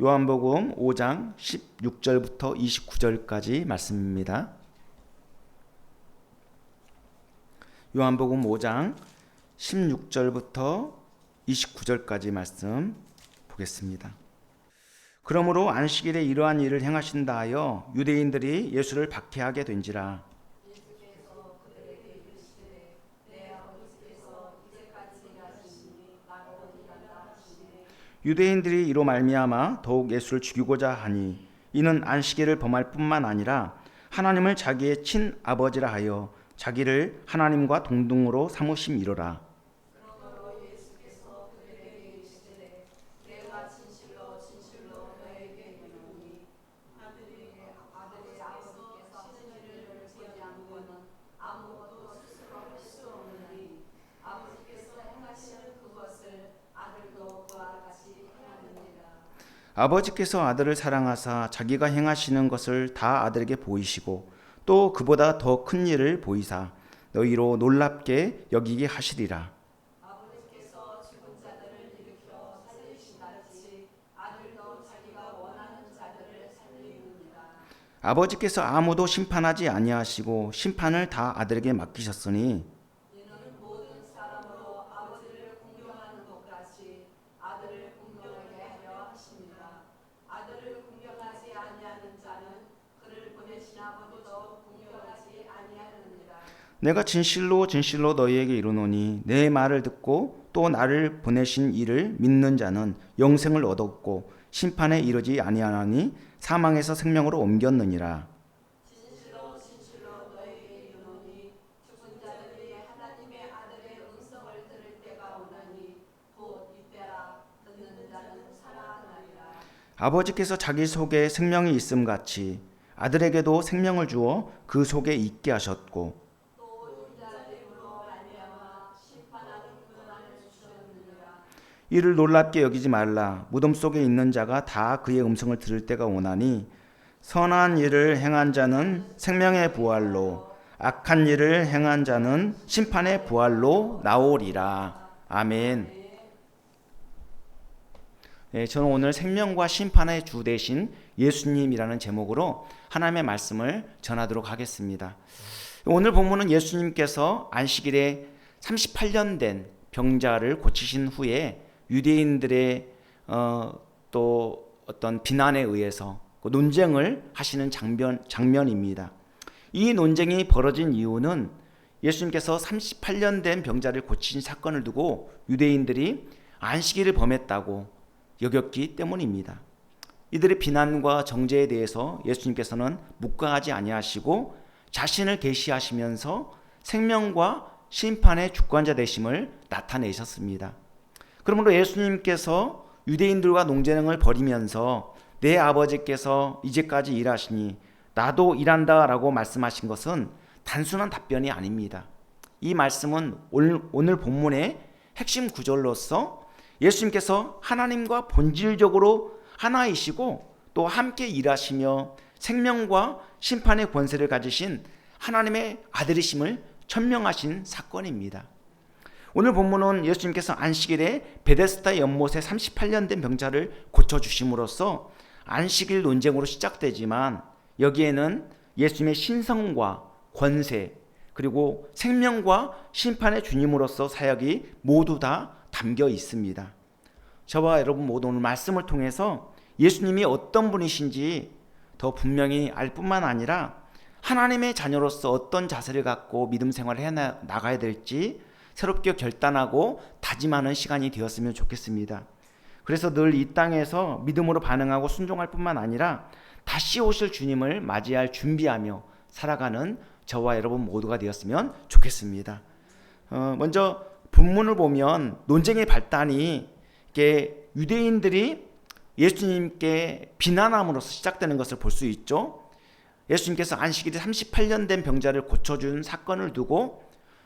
요한복음 5장 16절부터 29절까지 말씀입니다. 요한복음 5장 16절부터 29절까지 말씀 보겠습니다. 그러므로 안식일에 이러한 일을 행하신다 하여 유대인들이 예수를 박해하게 된지라. 예수께서 그들에게 이르시되 내 아버지께서 이제까지 일하시니 나도 일한다 하시니 유대인들이 이로 말미암아 더욱 예수를 죽이고자 하니 이는 안식일을 범할 뿐만 아니라 하나님을 자기의 친아버지라 하여 자기를 하나님과 동등으로 삼으심이로라. 그러므로 예수께서 그들에게 이르시되 내가 진실로 진실로 너에게 이르노니 아들이 아버지께서 하시는 일을 보지 않고는 아무것도 스스로 할 수 없느니 아버지께서 행하시는 그것을 아들도 그와 같이 행하느니라. 아버지께서 아들을 사랑하사 자기가 행하시는 것을 다 아들에게 보이시고 또 그보다 더 큰 일을 보이사 너희로 놀랍게 여기게 하시리라. 아버지께서 죽은 자들을 일으켜 살리신 같이 아들도 자기가 원하는 자들을 살리느니라. 아버지께서 아무도 심판하지 아니하시고 심판을 다 아들에게 맡기셨으니 이는 모든 사람으로 아버지를 공경하는 것 같이 아들을 공경하게 하려 하십니다. 아들을 공경하지 아니하는 자는 그를 보내신 아버지도 공경하지 아니하느니라. 내가 진실로 진실로 너희에게 이르노니 내 말을 듣고 또 나를 보내신 이를 믿는 자는 영생을 얻었고 심판에 이르지 아니하나니 사망에서 생명으로 옮겼느니라. 진실로 진실로 너희에게 이르노니 죽은 자들이 하나님의 아들의 음성을 들을 때가 오나니 곧 이때라. 듣는 자는 살아나리라. 아버지께서 자기 속에 생명이 있음 같이 아들에게도 생명을 주어 그 속에 있게 하셨고 또 인자의 힘으로 말미암아 심판하는 권한을 주셨느니라. 이를 놀랍게 여기지 말라. 무덤 속에 있는 자가 다 그의 음성을 들을 때가 오나니 선한 일을 행한 자는 생명의 부활로 악한 일을 행한 자는 심판의 부활로 나오리라. 아멘. 네, 저는 오늘 생명과 심판의 주 되신 예수님이라는 제목으로 하나님의 말씀을 전하도록 하겠습니다. 오늘 본문은 예수님께서 안식일에 38년 된 병자를 고치신 후에 유대인들의 또 어떤 비난에 의해서 논쟁을 하시는 장면입니다. 이 논쟁이 벌어진 이유는 예수님께서 38년 된 병자를 고치신 사건을 두고 유대인들이 안식일을 범했다고 여겼기 때문입니다. 이들의 비난과 정죄에 대해서 예수님께서는 묵과하지 아니하시고 자신을 계시하시면서 생명과 심판의 주권자 되심을 나타내셨습니다. 그러므로 예수님께서 유대인들과 논쟁을 벌이면서 내 아버지께서 이제까지 일하시니 나도 일한다 라고 말씀하신 것은 단순한 답변이 아닙니다. 이 말씀은 오늘 본문의 핵심 구절로서 예수님께서 하나님과 본질적으로 하나이시고 또 함께 일하시며 생명과 심판의 권세를 가지신 하나님의 아들이심을 천명하신 사건입니다. 오늘 본문은 예수님께서 안식일에 베데스다 연못에 38년 된 병자를 고쳐주심으로써 안식일 논쟁으로 시작되지만 여기에는 예수님의 신성과 권세 그리고 생명과 심판의 주님으로서 사역이 모두 다 담겨 있습니다. 저와 여러분 모두 오늘 말씀을 통해서 예수님이 어떤 분이신지 더 분명히 알 뿐만 아니라 하나님의 자녀로서 어떤 자세를 갖고 믿음 생활을 해나가야 될지 새롭게 결단하고 다짐하는 시간이 되었으면 좋겠습니다. 그래서 늘 이 땅에서 믿음으로 반응하고 순종할 뿐만 아니라 다시 오실 주님을 맞이할 준비하며 살아가는 저와 여러분 모두가 되었으면 좋겠습니다. 먼저 본문을 보면 논쟁의 발단이 이게 유대인들이 예수님께 비난함으로써 시작되는 것을 볼 수 있죠. 예수님께서 안식일에 38년 된 병자를 고쳐준 사건을 두고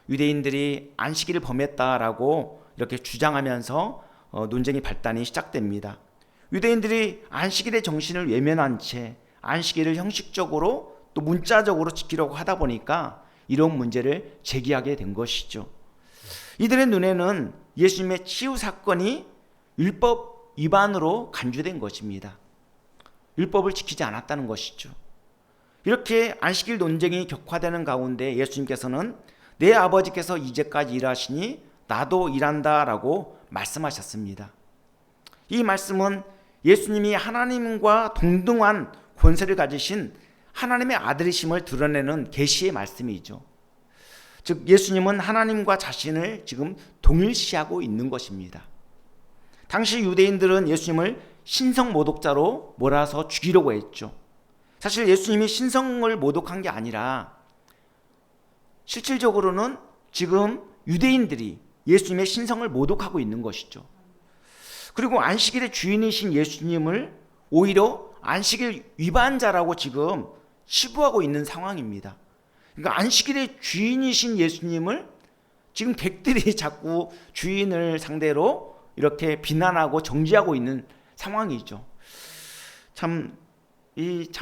유대인들이 안식일을 범했다라고 이렇게 주장하면서 논쟁의 발단이 시작됩니다. 유대인들이 안식일의 정신을 외면한 채 안식일을 형식적으로 또 문자적으로 지키려고 하다 보니까 이런 문제를 제기하게 된 것이죠. 이들의 눈에는 예수님의 치유 사건이 율법 위반으로 간주된 것입니다. 율법을 지키지 않았다는 것이죠. 이렇게 안식일 논쟁이 격화되는 가운데 예수님께서는 내 아버지께서 이제까지 일하시니 나도 일한다라고 말씀하셨습니다. 이 말씀은 예수님이 하나님과 동등한 권세를 가지신 하나님의 아들이심을 드러내는 계시의 말씀이죠. 즉 예수님은 하나님과 자신을 지금 동일시하고 있는 것입니다. 당시 유대인들은 예수님을 신성 모독자로 몰아서 죽이려고 했죠. 사실 예수님이 신성을 모독한 게 아니라 실질적으로는 지금 유대인들이 예수님의 신성을 모독하고 있는 것이죠. 그리고 안식일의 주인이신 예수님을 오히려 안식일 위반자라고 지금 치부하고 있는 상황입니다. 그러니까 안식일의 주인이신 예수님을 지금 객들이 자꾸 주인을 상대로 이렇게 비난하고 정죄하고 있는 상황이죠. 참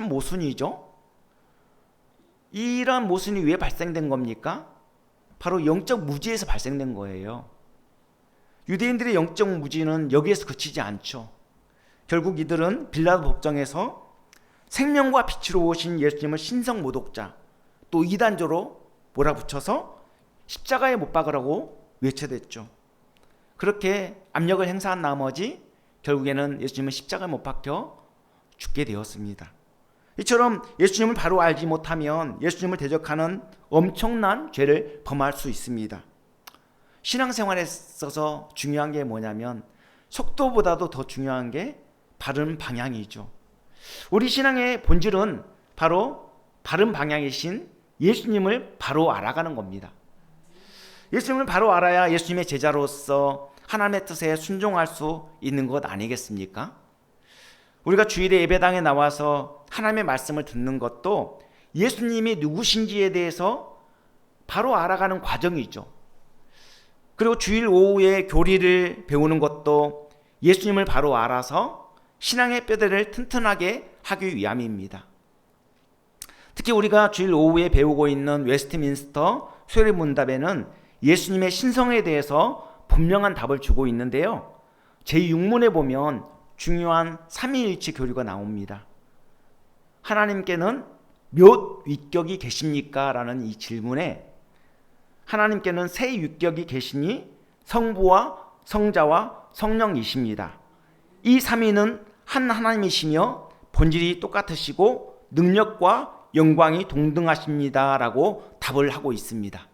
모순이죠. 이런 모순이 왜 발생된 겁니까? 바로 영적 무지에서 발생된 거예요. 유대인들의 영적 무지는 여기에서 그치지 않죠. 결국 이들은 빌라도 법정에서 생명과 빛으로 오신 예수님을 신성 모독자, 또 이단조로 몰아붙여서 십자가에 못 박으라고 외쳐댔죠. 그렇게 압력을 행사한 나머지 결국에는 예수님은 십자가에 못 박혀 죽게 되었습니다. 이처럼 예수님을 바로 알지 못하면 예수님을 대적하는 엄청난 죄를 범할 수 있습니다. 신앙생활에 있어서 중요한 게 뭐냐면 속도보다도 더 중요한 게 바른 방향이죠. 우리 신앙의 본질은 바로 바른 방향이신 예수님을 바로 알아가는 겁니다. 예수님을 바로 알아야 예수님의 제자로서 하나님의 뜻에 순종할 수 있는 것 아니겠습니까? 우리가 주일에 예배당에 나와서 하나님의 말씀을 듣는 것도 예수님이 누구신지에 대해서 바로 알아가는 과정이죠. 그리고 주일 오후에 교리를 배우는 것도 예수님을 바로 알아서 신앙의 뼈대를 튼튼하게 하기 위함입니다. 특히 우리가 주일 오후에 배우고 있는 웨스트민스터 수요일문답에는 예수님의 신성에 대해서 분명한 답을 주고 있는데요. 제6문에 보면 중요한 삼위일체 교리가 나옵니다. 하나님께는 몇 위격이 계십니까? 라는 이 질문에 하나님께는 세 위격이 계시니 성부와 성자와 성령이십니다. 이 삼위는 한 하나님이시며 본질이 똑같으시고 능력과 영광이 동등하십니다. 라고 답을 하고 있습니다.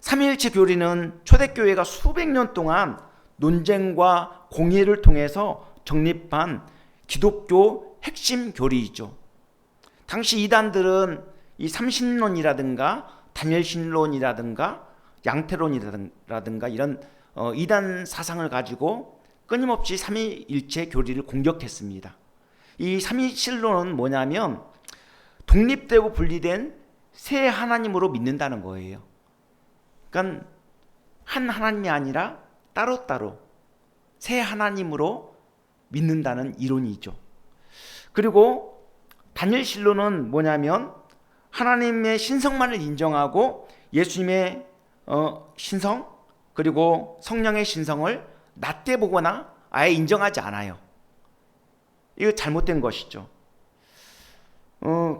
삼위일체 교리는 초대교회가 수백 년 동안 논쟁과 공의를 통해서 정립한 기독교 핵심 교리이죠. 당시 이단들은 이 삼신론이라든가 단일신론이라든가 양태론이라든가 이런 이단 사상을 가지고 끊임없이 삼위일체 교리를 공격했습니다. 이 삼위신론은 뭐냐면 독립되고 분리된 세 하나님으로 믿는다는 거예요. 그러니까 한 하나님이 아니라 따로따로 세 하나님으로 믿는다는 이론이죠. 그리고 단일신론은 뭐냐면 하나님의 신성만을 인정하고 예수님의 신성 그리고 성령의 신성을 낮게 보거나 아예 인정하지 않아요. 이거 잘못된 것이죠.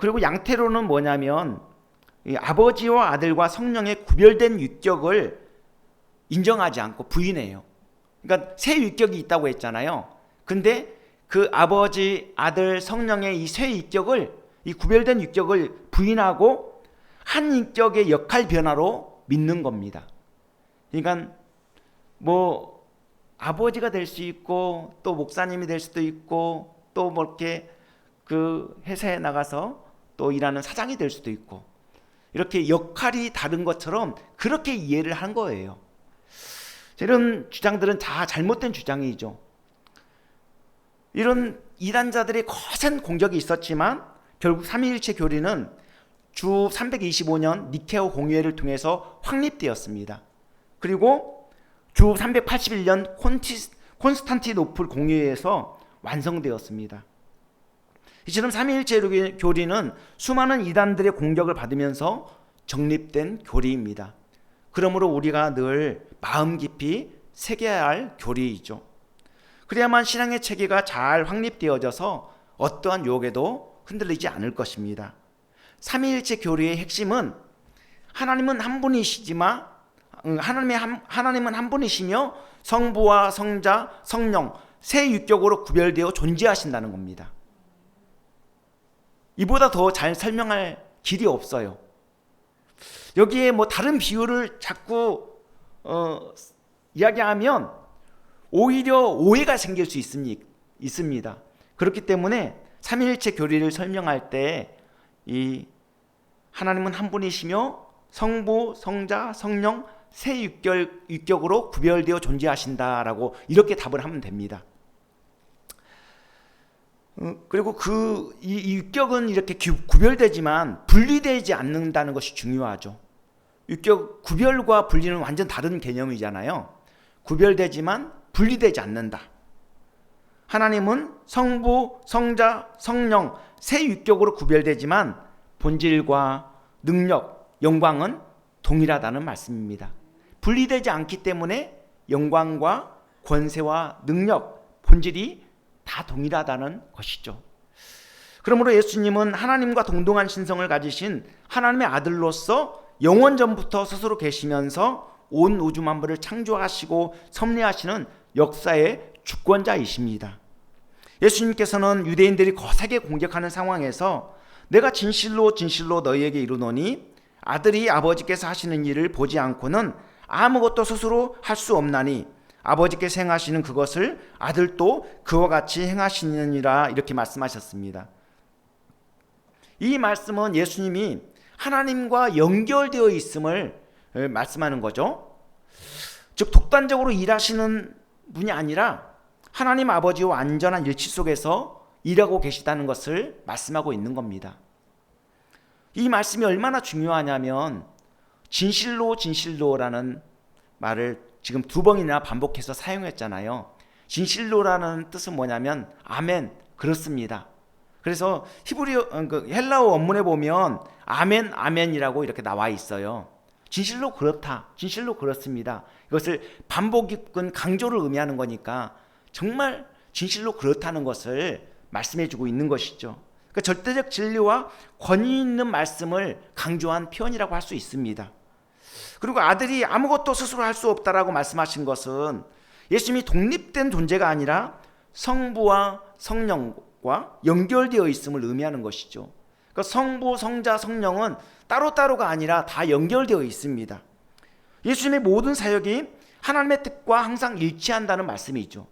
그리고 양태론은 뭐냐면 이 아버지와 아들과 성령의 구별된 위격을 인정하지 않고 부인해요. 그러니까 세 위격이 있다고 했잖아요. 근데 그 아버지, 아들, 성령의 이 세 위격을, 이 구별된 위격을 부인하고 한 인격의 역할 변화로 믿는 겁니다. 그러니까 뭐 아버지가 될 수 있고 또 목사님이 될 수도 있고 또 뭐 이렇게 그 회사에 나가서 또 일하는 사장이 될 수도 있고 이렇게 역할이 다른 것처럼 그렇게 이해를 한 거예요. 이런 주장들은 다 잘못된 주장이죠. 이런 이단자들의 거센 공격이 있었지만 결국 삼위일체 교리는 주 325년 니케아 공회를 통해서 확립되었습니다. 그리고 주 381년 콘스탄티노플 공회에서 완성되었습니다. 이처럼 삼위일체 교리는 수많은 이단들의 공격을 받으면서 정립된 교리입니다. 그러므로 우리가 늘 마음 깊이 새겨야 할 교리이죠. 그래야만 신앙의 체계가 잘 확립되어져서 어떠한 유혹에도 흔들리지 않을 것입니다. 삼위일체 교리의 핵심은 하나님은 한 분이시지만 하나님은 한 분이시며 성부와 성자, 성령 세 육격으로 구별되어 존재하신다는 겁니다. 이보다 더 잘 설명할 길이 없어요. 여기에 뭐 다른 비유를 자꾸 이야기하면 오히려 오해가 생길 수 있습니다. 그렇기 때문에 삼위일체 교리를 설명할 때 이 하나님은 한 분이시며 성부, 성자, 성령 세 육격으로 구별되어 존재하신다라고 이렇게 답을 하면 됩니다. 그리고 이 육격은 이렇게 구별되지만 분리되지 않는다는 것이 중요하죠. 육격 구별과 분리는 완전 다른 개념이잖아요. 구별되지만 분리되지 않는다. 하나님은 성부, 성자, 성령 세 육격으로 구별되지만 본질과 능력, 영광은 동일하다는 말씀입니다. 분리되지 않기 때문에 영광과 권세와 능력, 본질이 다 동일하다는 것이죠. 그러므로 예수님은 하나님과 동등한 신성을 가지신 하나님의 아들로서 영원 전부터 스스로 계시면서 온 우주 만물을 창조하시고 섭리하시는 역사의 주권자이십니다. 예수님께서는 유대인들이 거세게 공격하는 상황에서 내가 진실로 진실로 너희에게 이르노니 아들이 아버지께서 하시는 일을 보지 않고는 아무것도 스스로 할 수 없나니 아버지께서 행하시는 그것을 아들도 그와 같이 행하시느니라 이렇게 말씀하셨습니다. 이 말씀은 예수님이 하나님과 연결되어 있음을 말씀하는 거죠. 즉 독단적으로 일하시는 분이 아니라 하나님 아버지와 완전한 일치 속에서 일하고 계시다는 것을 말씀하고 있는 겁니다. 이 말씀이 얼마나 중요하냐면 진실로 진실로라는 말을 지금 두 번이나 반복해서 사용했잖아요. 진실로라는 뜻은 뭐냐면 아멘, 그렇습니다. 그래서 헬라어 원문에 보면 아멘, 아멘이라고 이렇게 나와 있어요. 진실로 그렇다, 진실로 그렇습니다. 이것을 반복 깊은 강조를 의미하는 거니까 정말 진실로 그렇다는 것을 말씀해주고 있는 것이죠. 그러니까 절대적 진리와 권위 있는 말씀을 강조한 표현이라고 할 수 있습니다. 그리고 아들이 아무것도 스스로 할 수 없다라고 말씀하신 것은 예수님이 독립된 존재가 아니라 성부와 성령과 연결되어 있음을 의미하는 것이죠. 그러니까 성부, 성자, 성령은 따로따로가 아니라 다 연결되어 있습니다. 예수님의 모든 사역이 하나님의 뜻과 항상 일치한다는 말씀이죠.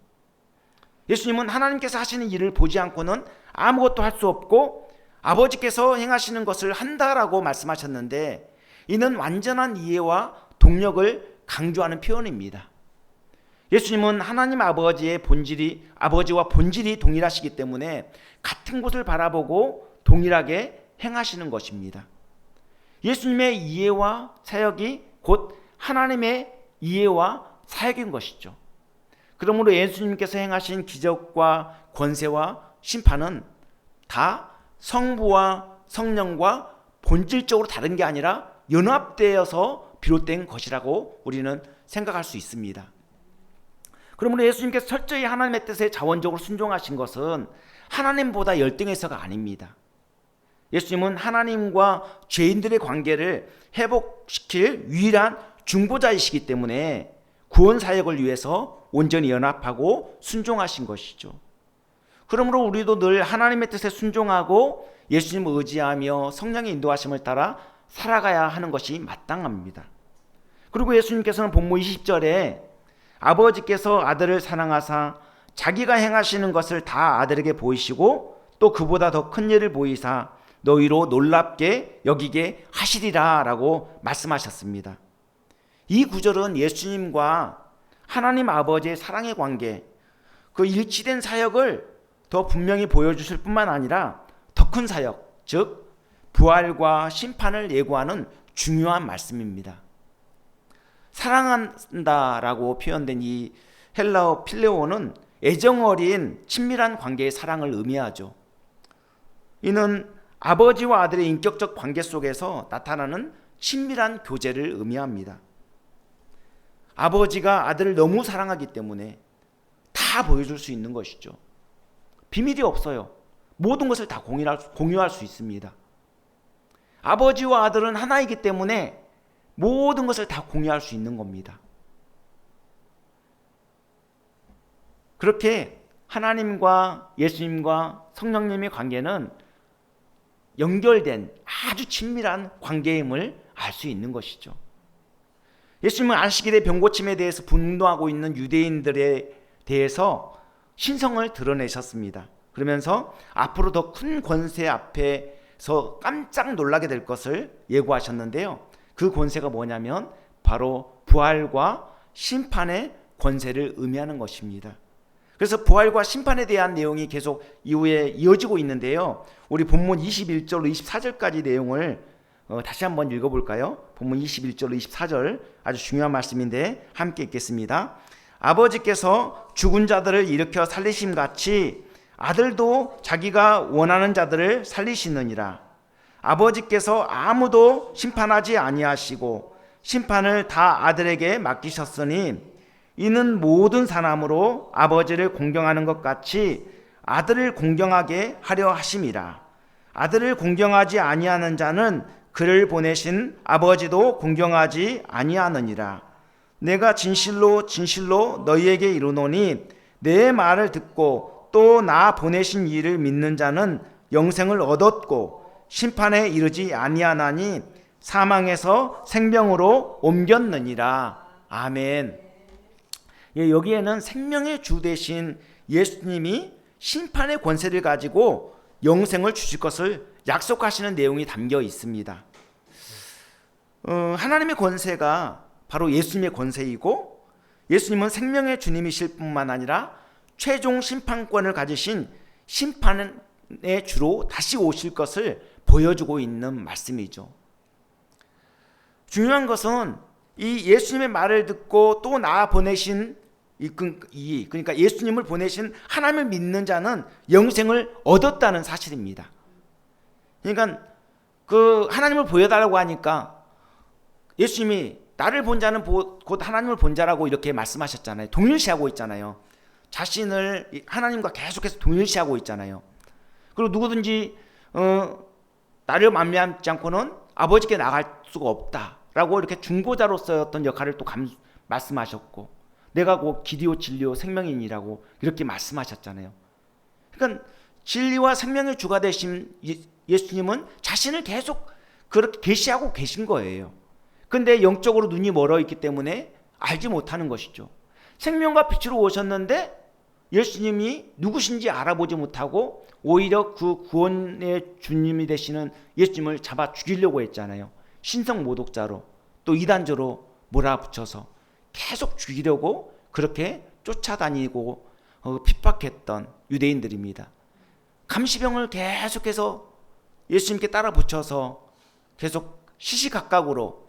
예수님은 하나님께서 하시는 일을 보지 않고는 아무것도 할 수 없고 아버지께서 행하시는 것을 한다라고 말씀하셨는데 이는 완전한 이해와 동력을 강조하는 표현입니다. 예수님은 하나님 아버지와 본질이 동일하시기 때문에 같은 곳을 바라보고 동일하게 행하시는 것입니다. 예수님의 이해와 사역이 곧 하나님의 이해와 사역인 것이죠. 그러므로 예수님께서 행하신 기적과 권세와 심판은 다 성부와 성령과 본질적으로 다른 게 아니라 연합되어서 비롯된 것이라고 우리는 생각할 수 있습니다. 그러므로 예수님께서 철저히 하나님의 뜻에 자원적으로 순종하신 것은 하나님보다 열등해서가 아닙니다. 예수님은 하나님과 죄인들의 관계를 회복시킬 유일한 중보자이시기 때문에 구원 사역을 위해서 온전히 연합하고 순종하신 것이죠. 그러므로 우리도 늘 하나님의 뜻에 순종하고 예수님을 의지하며 성령의 인도하심을 따라 살아가야 하는 것이 마땅합니다. 그리고 예수님께서는 본문 20절에 아버지께서 아들을 사랑하사 자기가 행하시는 것을 다 아들에게 보이시고 또 그보다 더 큰 일을 보이사 너희로 놀랍게 여기게 하시리라 라고 말씀하셨습니다. 이 구절은 예수님과 하나님 아버지의 사랑의 관계, 그 일치된 사역을 더 분명히 보여주실 뿐만 아니라 더 큰 사역, 즉 부활과 심판을 예고하는 중요한 말씀입니다. 사랑한다라고 표현된 이 헬라어 필레오는 애정어린 친밀한 관계의 사랑을 의미하죠. 이는 아버지와 아들의 인격적 관계 속에서 나타나는 친밀한 교제를 의미합니다. 아버지가 아들을 너무 사랑하기 때문에 다 다 보여줄 수 있는 것이죠. 비밀이 없어요. 모든 것을 다 공유할 수 있습니다. 아버지와 아들은 하나이기 때문에 모든 것을 다 공유할 수 있는 겁니다. 그렇게 하나님과 예수님과 성령님의 관계는 연결된 아주 친밀한 관계임을 알 수 있는 것이죠. 예수님은 안식일의 병고침에 대해서 분노하고 있는 유대인들에 대해서 신성을 드러내셨습니다. 그러면서 앞으로 더 큰 권세 앞에서 깜짝 놀라게 될 것을 예고하셨는데요. 그 권세가 뭐냐면 바로 부활과 심판의 권세를 의미하는 것입니다. 그래서 부활과 심판에 대한 내용이 계속 이후에 이어지고 있는데요. 우리 본문 21절로 24절까지 내용을 다시 한번 읽어볼까요? 본문 21절로 24절 아주 중요한 말씀인데 함께 읽겠습니다. 아버지께서 죽은 자들을 일으켜 살리심같이 아들도 자기가 원하는 자들을 살리시느니라. 아버지께서 아무도 심판하지 아니하시고 심판을 다 아들에게 맡기셨으니 이는 모든 사람으로 아버지를 공경하는 것 같이 아들을 공경하게 하려 하심이라. 아들을 공경하지 아니하는 자는 그를 보내신 아버지도 공경하지 아니하느니라. 내가 진실로 진실로 너희에게 이르노니 내 말을 듣고 또 나 보내신 이를 믿는 자는 영생을 얻었고 심판에 이르지 아니하나니 사망에서 생명으로 옮겼느니라. 아멘. 예, 여기에는 생명의 주 되신 예수님이 심판의 권세를 가지고 영생을 주실 것을 약속하시는 내용이 담겨 있습니다. 하나님의 권세가 바로 예수님의 권세이고 예수님은 생명의 주님이실 뿐만 아니라 최종 심판권을 가지신 심판의 주로 다시 오실 것을 보여주고 있는 말씀이죠. 중요한 것은 이 예수님의 말을 듣고 또 나 보내신 그러니까 예수님을 보내신 하나님을 믿는 자는 영생을 얻었다는 사실입니다. 그러니까 그 하나님을 보여달라고 하니까 예수님이 나를 본 자는 곧 하나님을 본 자라고 이렇게 말씀하셨잖아요. 동일시하고 있잖아요. 자신을 하나님과 계속해서 동일시하고 있잖아요. 그리고 누구든지 나를 만미하지 않고는 아버지께 나갈 수가 없다라고 이렇게 중보자로서의 어떤 역할을 또 말씀하셨고 내가 곧 길이요 진리요 생명이니라고 이렇게 말씀하셨잖아요. 그러니까 진리와 생명의 주가 되신 예수님은 자신을 계속 그렇게 계시하고 계신 거예요. 근데 영적으로 눈이 멀어 있기 때문에 알지 못하는 것이죠. 생명과 빛으로 오셨는데 예수님이 누구신지 알아보지 못하고 오히려 그 구원의 주님이 되시는 예수님을 잡아 죽이려고 했잖아요. 신성 모독자로 또 이단자로 몰아붙여서 계속 죽이려고 그렇게 쫓아다니고 핍박했던 유대인들입니다. 감시병을 계속해서 예수님께 따라 붙여서 계속 시시각각으로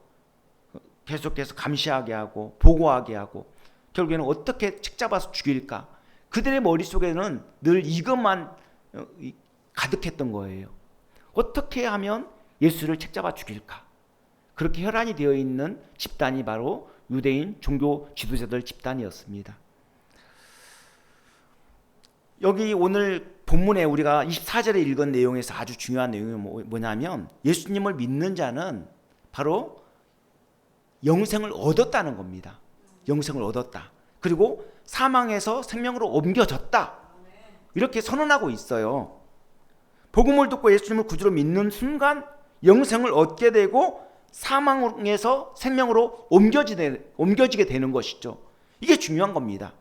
계속해서 감시하게 하고 보고하게 하고 결국에는 어떻게 책잡아서 죽일까? 그들의 머릿속에는 늘 이것만 가득했던 거예요. 어떻게 하면 예수를 책잡아 죽일까? 그렇게 혈안이 되어 있는 집단이 바로 유대인 종교 지도자들 집단이었습니다. 여기 오늘 본문에 우리가 24절에 읽은 내용에서 아주 중요한 내용이 뭐냐면 예수님을 믿는 자는 바로 영생을 얻었다는 겁니다. 영생을 얻었다. 그리고 사망에서 생명으로 옮겨졌다. 이렇게 선언하고 있어요. 복음을 듣고 예수님을 구주로 믿는 순간 영생을 얻게 되고 사망에서 생명으로 옮겨지게 되는 것이죠. 이게 중요한 겁니다.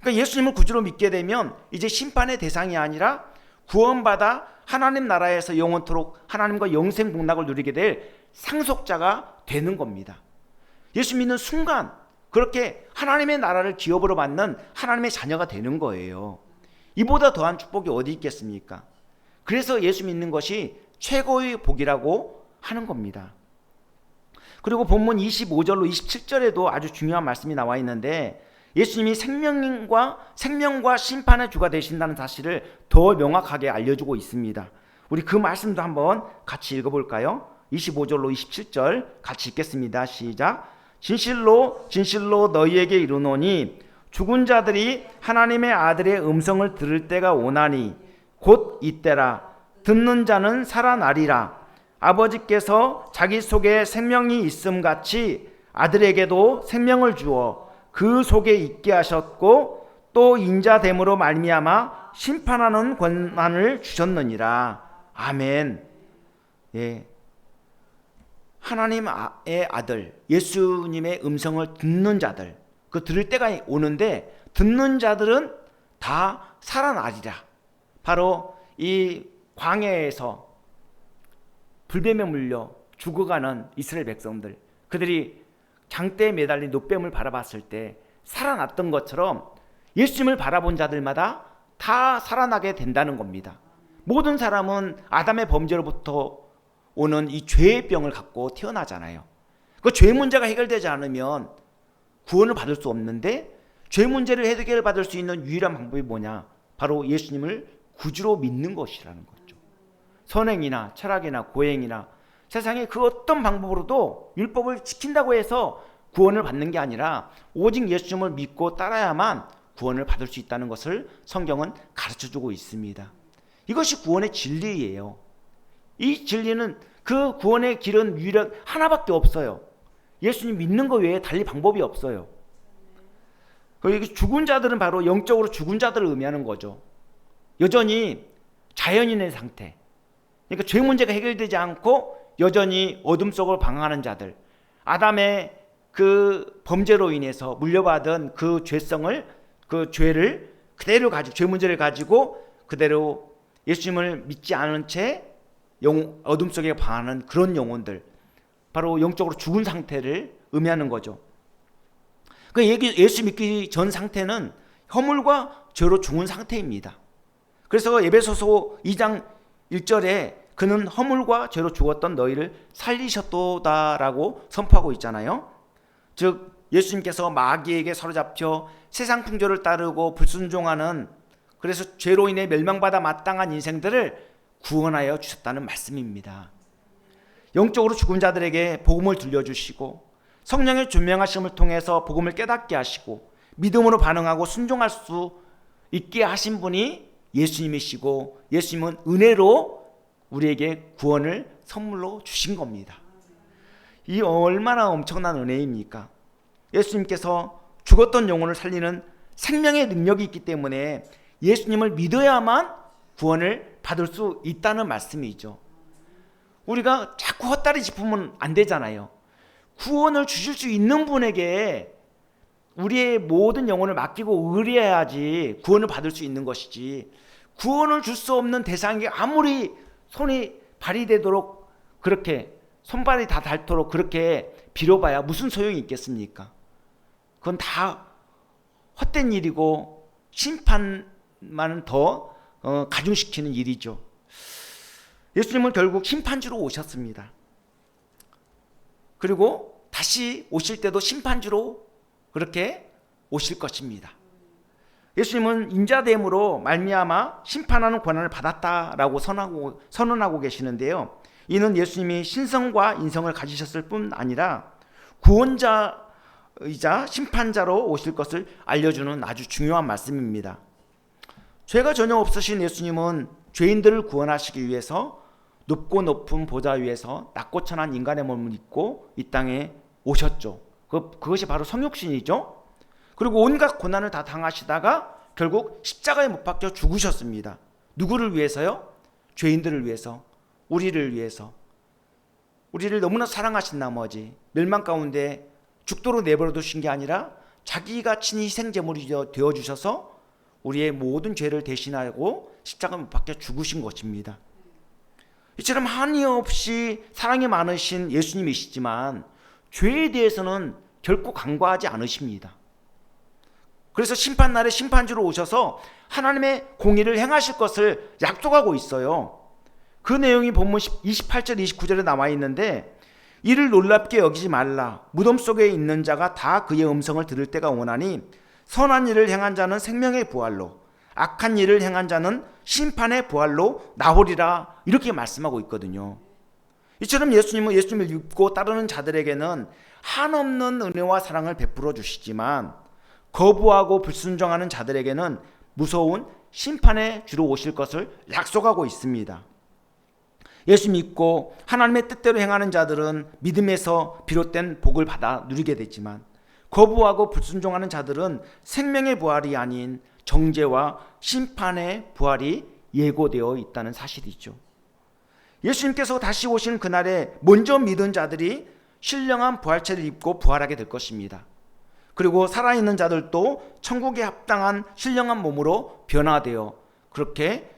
그러니까 예수님을 구주로 믿게 되면 이제 심판의 대상이 아니라 구원받아 하나님 나라에서 영원토록 하나님과 영생 복락을 누리게 될 상속자가 되는 겁니다. 예수 믿는 순간 그렇게 하나님의 나라를 기업으로 받는 하나님의 자녀가 되는 거예요. 이보다 더한 축복이 어디 있겠습니까? 그래서 예수 믿는 것이 최고의 복이라고 하는 겁니다. 그리고 본문 25절로 27절에도 아주 중요한 말씀이 나와 있는데 예수님이 생명과 심판의 주가 되신다는 사실을 더 명확하게 알려주고 있습니다. 우리 그 말씀도 한번 같이 읽어볼까요? 25절로 27절 같이 읽겠습니다. 시작. 진실로 진실로 너희에게 이르노니 죽은 자들이 하나님의 아들의 음성을 들을 때가 오나니 곧 이때라. 듣는 자는 살아나리라. 아버지께서 자기 속에 생명이 있음 같이 아들에게도 생명을 주어 그 속에 있게 하셨고 또 인자됨으로 말미암아 심판하는 권한을 주셨느니라. 아멘. 예. 하나님의 아들 예수님의 음성을 듣는 자들, 그 들을 때가 오는데 듣는 자들은 다 살아나리라. 바로 이 광야에서 불뱀에 물려 죽어가는 이스라엘 백성들, 그들이 장대에 매달린 노뱀을 바라봤을 때 살아났던 것처럼 예수님을 바라본 자들마다 다 살아나게 된다는 겁니다. 모든 사람은 아담의 범죄로부터 오는 이 죄의 병을 갖고 태어나잖아요. 그 죄 문제가 해결되지 않으면 구원을 받을 수 없는데, 죄 문제를 해결받을 수 있는 유일한 방법이 뭐냐? 바로 예수님을 구주로 믿는 것이라는 거죠. 선행이나 철학이나 고행이나 세상의 그 어떤 방법으로도 율법을 지킨다고 해서 구원을 받는 게 아니라 오직 예수님을 믿고 따라야만 구원을 받을 수 있다는 것을 성경은 가르쳐주고 있습니다. 이것이 구원의 진리예요. 이 진리는, 그 구원의 길은 유일한 하나밖에 없어요. 예수님 믿는 것 외에 달리 방법이 없어요. 죽은 자들은 바로 영적으로 죽은 자들을 의미하는 거죠. 여전히 자연인의 상태, 그러니까 죄 문제가 해결되지 않고 여전히 어둠 속을 방황하는 자들, 아담의 그 범죄로 인해서 물려받은 그 죄성을, 그 죄를 그대로 가지고, 죄 문제를 가지고 그대로 예수님을 믿지 않은 채 어둠 속에 방황하는 그런 영혼들, 바로 영적으로 죽은 상태를 의미하는 거죠. 그 예수 믿기 전 상태는 허물과 죄로 죽은 상태입니다. 그래서 에베소서 2장 1절에 그는 허물과 죄로 죽었던 너희를 살리셨도다라고 선포하고 있잖아요. 즉 예수님께서 마귀에게 사로잡혀 세상 풍조를 따르고 불순종하는, 그래서 죄로 인해 멸망받아 마땅한 인생들을 구원하여 주셨다는 말씀입니다. 영적으로 죽은 자들에게 복음을 들려주시고 성령의 조명하심을 통해서 복음을 깨닫게 하시고 믿음으로 반응하고 순종할 수 있게 하신 분이 예수님이시고, 예수님은 은혜로 우리에게 구원을 선물로 주신 겁니다. 이 얼마나 엄청난 은혜입니까? 예수님께서 죽었던 영혼을 살리는 생명의 능력이 있기 때문에 예수님을 믿어야만 구원을 받을 수 있다는 말씀이죠. 우리가 자꾸 헛다리 짚으면 안 되잖아요. 구원을 주실 수 있는 분에게 우리의 모든 영혼을 맡기고 의뢰해야지 구원을 받을 수 있는 것이지, 구원을 줄 수 없는 대상에게 아무리 손이 발이 되도록 그렇게 손발이 다 닳도록 그렇게 빌어봐야 무슨 소용이 있겠습니까? 그건 다 헛된 일이고 심판만은 더 가중시키는 일이죠. 예수님은 결국 심판주로 오셨습니다. 그리고 다시 오실 때도 심판주로 그렇게 오실 것입니다. 예수님은 인자됨으로 말미암아 심판하는 권한을 받았다라고 선언하고 계시는데요. 이는 예수님이 신성과 인성을 가지셨을 뿐 아니라 구원자이자 심판자로 오실 것을 알려주는 아주 중요한 말씀입니다. 죄가 전혀 없으신 예수님은 죄인들을 구원하시기 위해서 높고 높은 보좌 위에서 낮고 천한 인간의 몸을 입고 이 땅에 오셨죠. 그것이 바로 성육신이죠. 그리고 온갖 고난을 다 당하시다가 결국 십자가에 못 박혀 죽으셨습니다. 누구를 위해서요? 죄인들을 위해서, 우리를 위해서. 우리를 너무나 사랑하신 나머지 멸망 가운데 죽도록 내버려 두신 게 아니라 자기가 친히 희생제물이 되어주셔서 우리의 모든 죄를 대신하고 십자가에 못 박혀 죽으신 것입니다. 이처럼 한이 없이 사랑이 많으신 예수님이시지만 죄에 대해서는 결코 간과하지 않으십니다. 그래서 심판날에 심판주로 오셔서 하나님의 공의를 행하실 것을 약속하고 있어요. 그 내용이 본문 28절 29절에 나와 있는데, 이를 놀랍게 여기지 말라. 무덤 속에 있는 자가 다 그의 음성을 들을 때가 오나니 선한 일을 행한 자는 생명의 부활로, 악한 일을 행한 자는 심판의 부활로 나오리라, 이렇게 말씀하고 있거든요. 이처럼 예수님은 예수님을 믿고 따르는 자들에게는 한없는 은혜와 사랑을 베풀어 주시지만 거부하고 불순종하는 자들에게는 무서운 심판의 주로 오실 것을 약속하고 있습니다. 예수 믿고 하나님의 뜻대로 행하는 자들은 믿음에서 비롯된 복을 받아 누리게 되지만, 거부하고 불순종하는 자들은 생명의 부활이 아닌 정죄와 심판의 부활이 예고되어 있다는 사실이죠. 예수님께서 다시 오시는 그날에 먼저 믿은 자들이 신령한 부활체를 입고 부활하게 될 것입니다. 그리고 살아있는 자들도 천국에 합당한 신령한 몸으로 변화되어 그렇게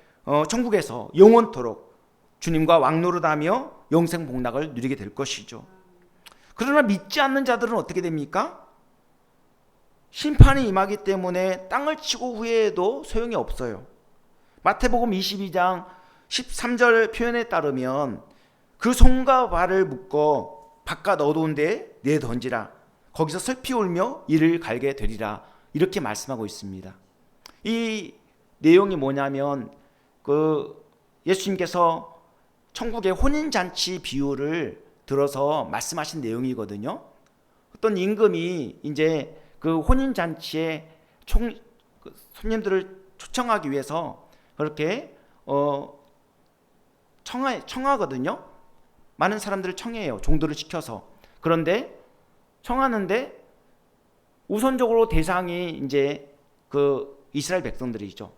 천국에서 영원토록 주님과 왕노릇하며 영생 복락을 누리게 될 것이죠. 그러나 믿지 않는 자들은 어떻게 됩니까? 심판이 임하기 때문에 땅을 치고 후회해도 소용이 없어요. 마태복음 22장 13절 표현에 따르면 그 손과 발을 묶어 바깥 어두운 데에 내던지라. 거기서 슬피 울며 이를 갈게 되리라. 이렇게 말씀하고 있습니다. 이 내용이 뭐냐면 예수님께서 천국의 혼인잔치 비유를 들어서 말씀하신 내용이거든요. 어떤 임금이 이제 그 혼인잔치에 손님들을 초청하기 위해서 그렇게 청하거든요. 많은 사람들을 청해요. 종들을 시켜서. 그런데 청하는데 우선적으로 대상이 이제 그 이스라엘 백성들이죠.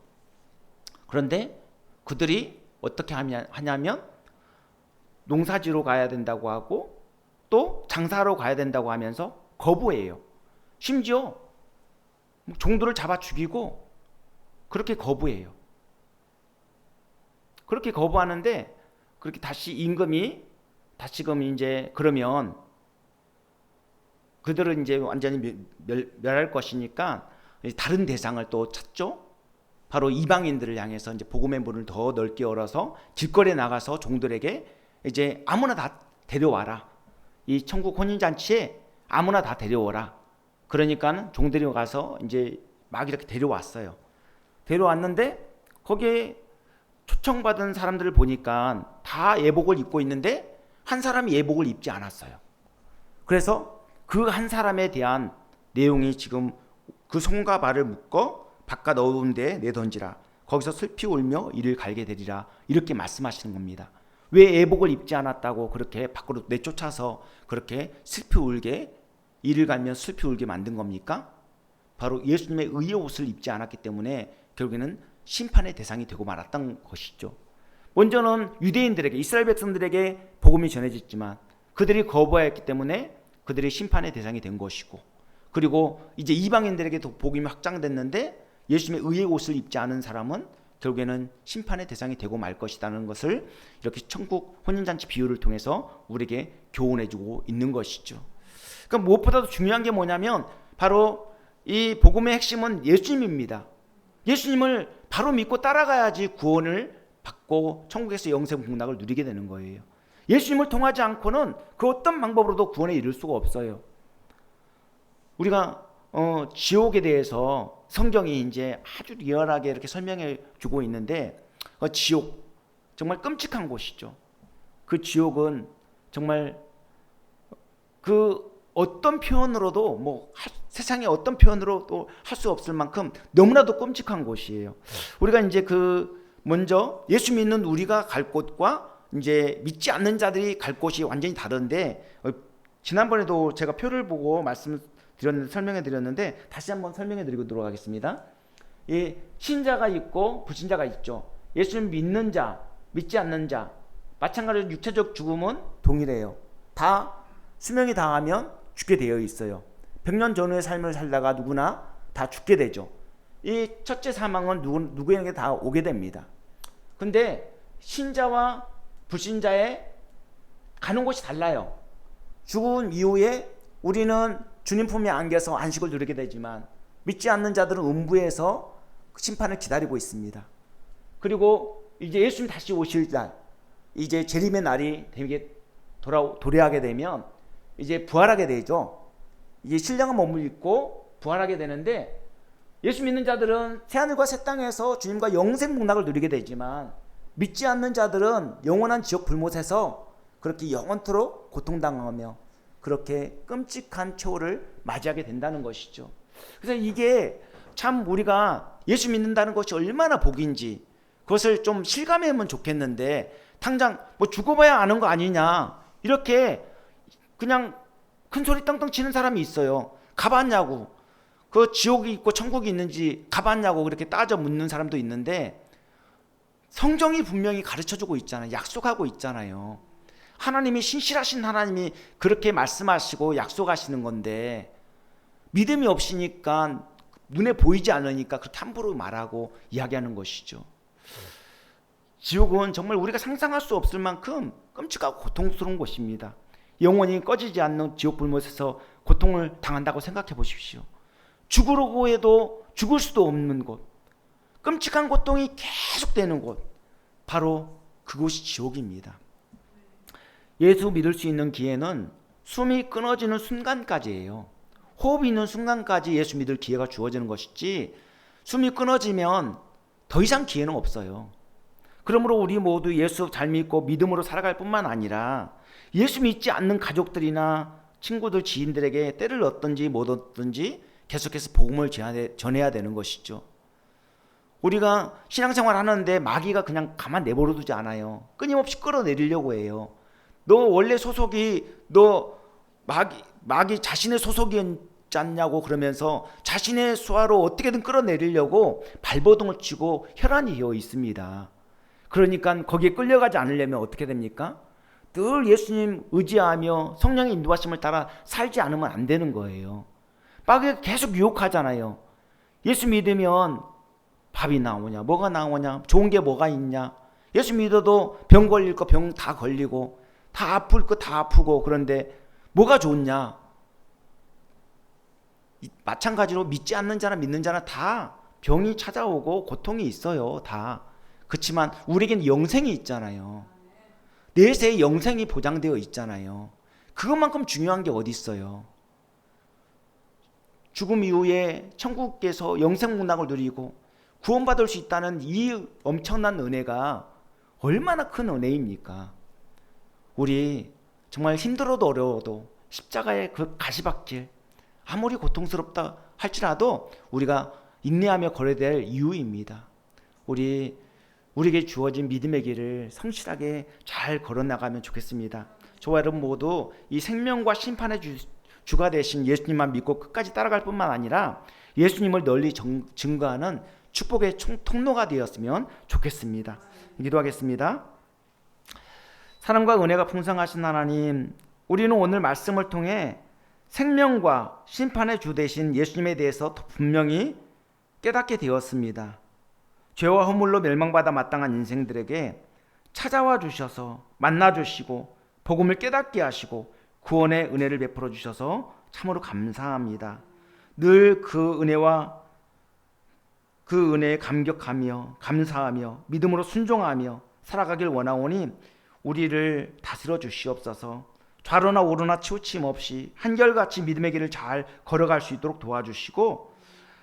그런데 그들이 어떻게 하냐면 농사지로 가야 된다고 하고 또 장사하러 가야 된다고 하면서 거부해요. 심지어 종들을 잡아 죽이고 그렇게 거부해요. 그렇게 거부하는데 그렇게 다시 임금이 다시금 이제 그러면 그들은 이제 완전히 멸할 것이니까 다른 대상을 또 찾죠. 바로 이방인들을 향해서 이제 복음의 문을 더 넓게 열어서 길거리에 나가서 종들에게 이제 아무나 다 데려와라. 이 천국 혼인잔치에 아무나 다 데려오라. 그러니까 종들이 가서 이제 막 이렇게 데려왔어요. 데려왔는데 거기에 초청받은 사람들을 보니까 다 예복을 입고 있는데 한 사람이 예복을 입지 않았어요. 그래서 그 한 사람에 대한 내용이 지금 그 손과 발을 묶어 바깥 어두운 데에 내던지라. 거기서 슬피 울며 이를 갈게 되리라. 이렇게 말씀하시는 겁니다. 왜 예복을 입지 않았다고 그렇게 밖으로 내쫓아서 그렇게 슬피 울게 이를 갈면 슬피 울게 만든 겁니까? 바로 예수님의 의의 옷을 입지 않았기 때문에 결국에는 심판의 대상이 되고 말았던 것이죠. 먼저는 유대인들에게 이스라엘 백성들에게 복음이 전해졌지만 그들이 거부하였기 때문에 그들이 심판의 대상이 된 것이고, 그리고 이제 이방인들에게도 복음이 확장됐는데 예수님의 의의 옷을 입지 않은 사람은 결국에는 심판의 대상이 되고 말 것이라는 것을 이렇게 천국 혼인잔치 비유를 통해서 우리에게 교훈해주고 있는 것이죠. 그러니까 무엇보다도 중요한 게 뭐냐면 바로 이 복음의 핵심은 예수님입니다. 예수님을 바로 믿고 따라가야지 구원을 받고 천국에서 영생 복락을 누리게 되는 거예요. 예수님을 통하지 않고는 그 어떤 방법으로도 구원에 이를 수가 없어요. 우리가 지옥에 대해서 성경이 이제 아주 리얼하게 이렇게 설명해 주고 있는데 지옥 정말 끔찍한 곳이죠. 그 지옥은 정말 그 어떤 표현으로도 세상의 어떤 표현으로도 할 수 없을 만큼 너무나도 끔찍한 곳이에요. 우리가 이제 먼저 예수 믿는 우리가 갈 곳과 이제 믿지 않는 자들이 갈 곳이 완전히 다른데, 지난번에도 제가 표를 보고 설명해 드렸는데 다시 한번 설명해 드리도록 하겠습니다. 이 신자가 있고 불신자가 있죠. 예수님 믿는 자, 믿지 않는 자, 마찬가지로 육체적 죽음은 동일해요. 다 수명이 다하면 죽게 되어 있어요. 100년 전후의 삶을 살다가 누구나 다 죽게 되죠. 이 첫째 사망은 누구에게 다 오게 됩니다. 근데 신자와 불신자의 가는 곳이 달라요. 죽은 이후에 우리는 주님 품에 안겨서 안식을 누리게 되지만 믿지 않는 자들은 음부에서 심판을 기다리고 있습니다. 그리고 이제 예수님 다시 오실 날, 이제 재림의 날이 되게 도래하게 되면 이제 부활하게 되죠. 이제 신령한 몸을 입고 부활하게 되는데, 예수 믿는 자들은 새하늘과 새 땅에서 주님과 영생 복락을 누리게 되지만 믿지 않는 자들은 영원한 지옥 불못에서 그렇게 영원토록 고통당하며 그렇게 끔찍한 최후를 맞이하게 된다는 것이죠. 그래서 이게 참 우리가 예수 믿는다는 것이 얼마나 복인지 그것을 좀 실감하면 좋겠는데, 당장 뭐 죽어봐야 아는 거 아니냐 이렇게 그냥 큰 소리 떵떵 치는 사람이 있어요. 가봤냐고, 그 지옥이 있고 천국이 있는지 가봤냐고 그렇게 따져 묻는 사람도 있는데, 성경이 분명히 가르쳐주고 있잖아요. 약속하고 있잖아요. 하나님이 신실하신 하나님이 그렇게 말씀하시고 약속하시는 건데, 믿음이 없으니까, 눈에 보이지 않으니까 그렇게 함부로 말하고 이야기하는 것이죠. 지옥은 정말 우리가 상상할 수 없을 만큼 끔찍하고 고통스러운 곳입니다. 영원히 꺼지지 않는 지옥 불못에서 고통을 당한다고 생각해 보십시오. 죽으려고 해도 죽을 수도 없는 곳, 끔찍한 고통이 계속되는 곳, 바로 그곳이 지옥입니다. 예수 믿을 수 있는 기회는 숨이 끊어지는 순간까지예요. 호흡이 있는 순간까지 예수 믿을 기회가 주어지는 것이지, 숨이 끊어지면 더 이상 기회는 없어요. 그러므로 우리 모두 예수 잘 믿고 믿음으로 살아갈 뿐만 아니라, 예수 믿지 않는 가족들이나 친구들, 지인들에게 때를 얻든지 못 얻든지 계속해서 복음을 전해야 되는 것이죠. 우리가 신앙생활 하는데 마귀가 그냥 가만 내버려 두지 않아요. 끊임없이 끌어내리려고 해요. 너 원래 소속이, 너 마귀 자신의 소속이었냐고 그러면서 자신의 수하로 어떻게든 끌어내리려고 발버둥을 치고 혈안이 되어 있습니다. 그러니까 거기에 끌려가지 않으려면 어떻게 됩니까? 늘 예수님 의지하며 성령의 인도하심을 따라 살지 않으면 안 되는 거예요. 마귀가 계속 유혹하잖아요. 예수 믿으면 밥이 나오냐, 뭐가 나오냐, 좋은 게 뭐가 있냐. 예수 믿어도 병 걸릴 거 병 다 걸리고, 다 아플 거 다 아프고, 그런데 뭐가 좋냐? 마찬가지로 믿지 않는 자나 믿는 자나 다 병이 찾아오고 고통이 있어요. 다. 그렇지만 우리에겐 영생이 있잖아요. 내세의 영생이 보장되어 있잖아요. 그것만큼 중요한 게 어디 있어요? 죽음 이후에 천국에서 영생 문학을 누리고 구원받을 수 있다는 이 엄청난 은혜가 얼마나 큰 은혜입니까? 우리 정말 힘들어도 어려워도 십자가의 그 가시밭길, 아무리 고통스럽다 할지라도 우리가 인내하며 걸어야 될 이유입니다. 우리에게 주어진 믿음의 길을 성실하게 잘 걸어나가면 좋겠습니다. 저와 여러분 모두 이 생명과 심판의 주가 되신 예수님만 믿고 끝까지 따라갈 뿐만 아니라 예수님을 널리 증거하는 축복의 통로가 되었으면 좋겠습니다. 기도하겠습니다. 사랑과 은혜가 풍성하신 하나님, 우리는 오늘 말씀을 통해 생명과 심판의 주 되신 예수님에 대해서 더 분명히 깨닫게 되었습니다. 죄와 허물로 멸망받아 마땅한 인생들에게 찾아와 주셔서 만나 주시고 복음을 깨닫게 하시고 구원의 은혜를 베풀어 주셔서 참으로 감사합니다. 늘 그 은혜에 감격하며 감사하며 믿음으로 순종하며 살아가길 원하오니 우리를 다스려 주시옵소서. 좌로나 우로나 치우침 없이 한결같이 믿음의 길을 잘 걸어갈 수 있도록 도와주시고,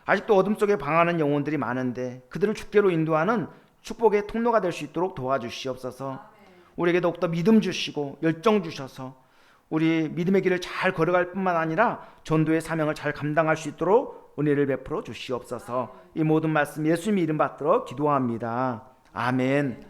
아직도 어둠 속에 방황하는 영혼들이 많은데 그들을 주께로 인도하는 축복의 통로가 될 수 있도록 도와주시옵소서. 우리에게 더욱더 믿음 주시고 열정 주셔서 우리 믿음의 길을 잘 걸어갈 뿐만 아니라 전도의 사명을 잘 감당할 수 있도록 은혜를 베풀어 주시옵소서. 이 모든 말씀 예수님의 이름 받들어 기도합니다. 아멘.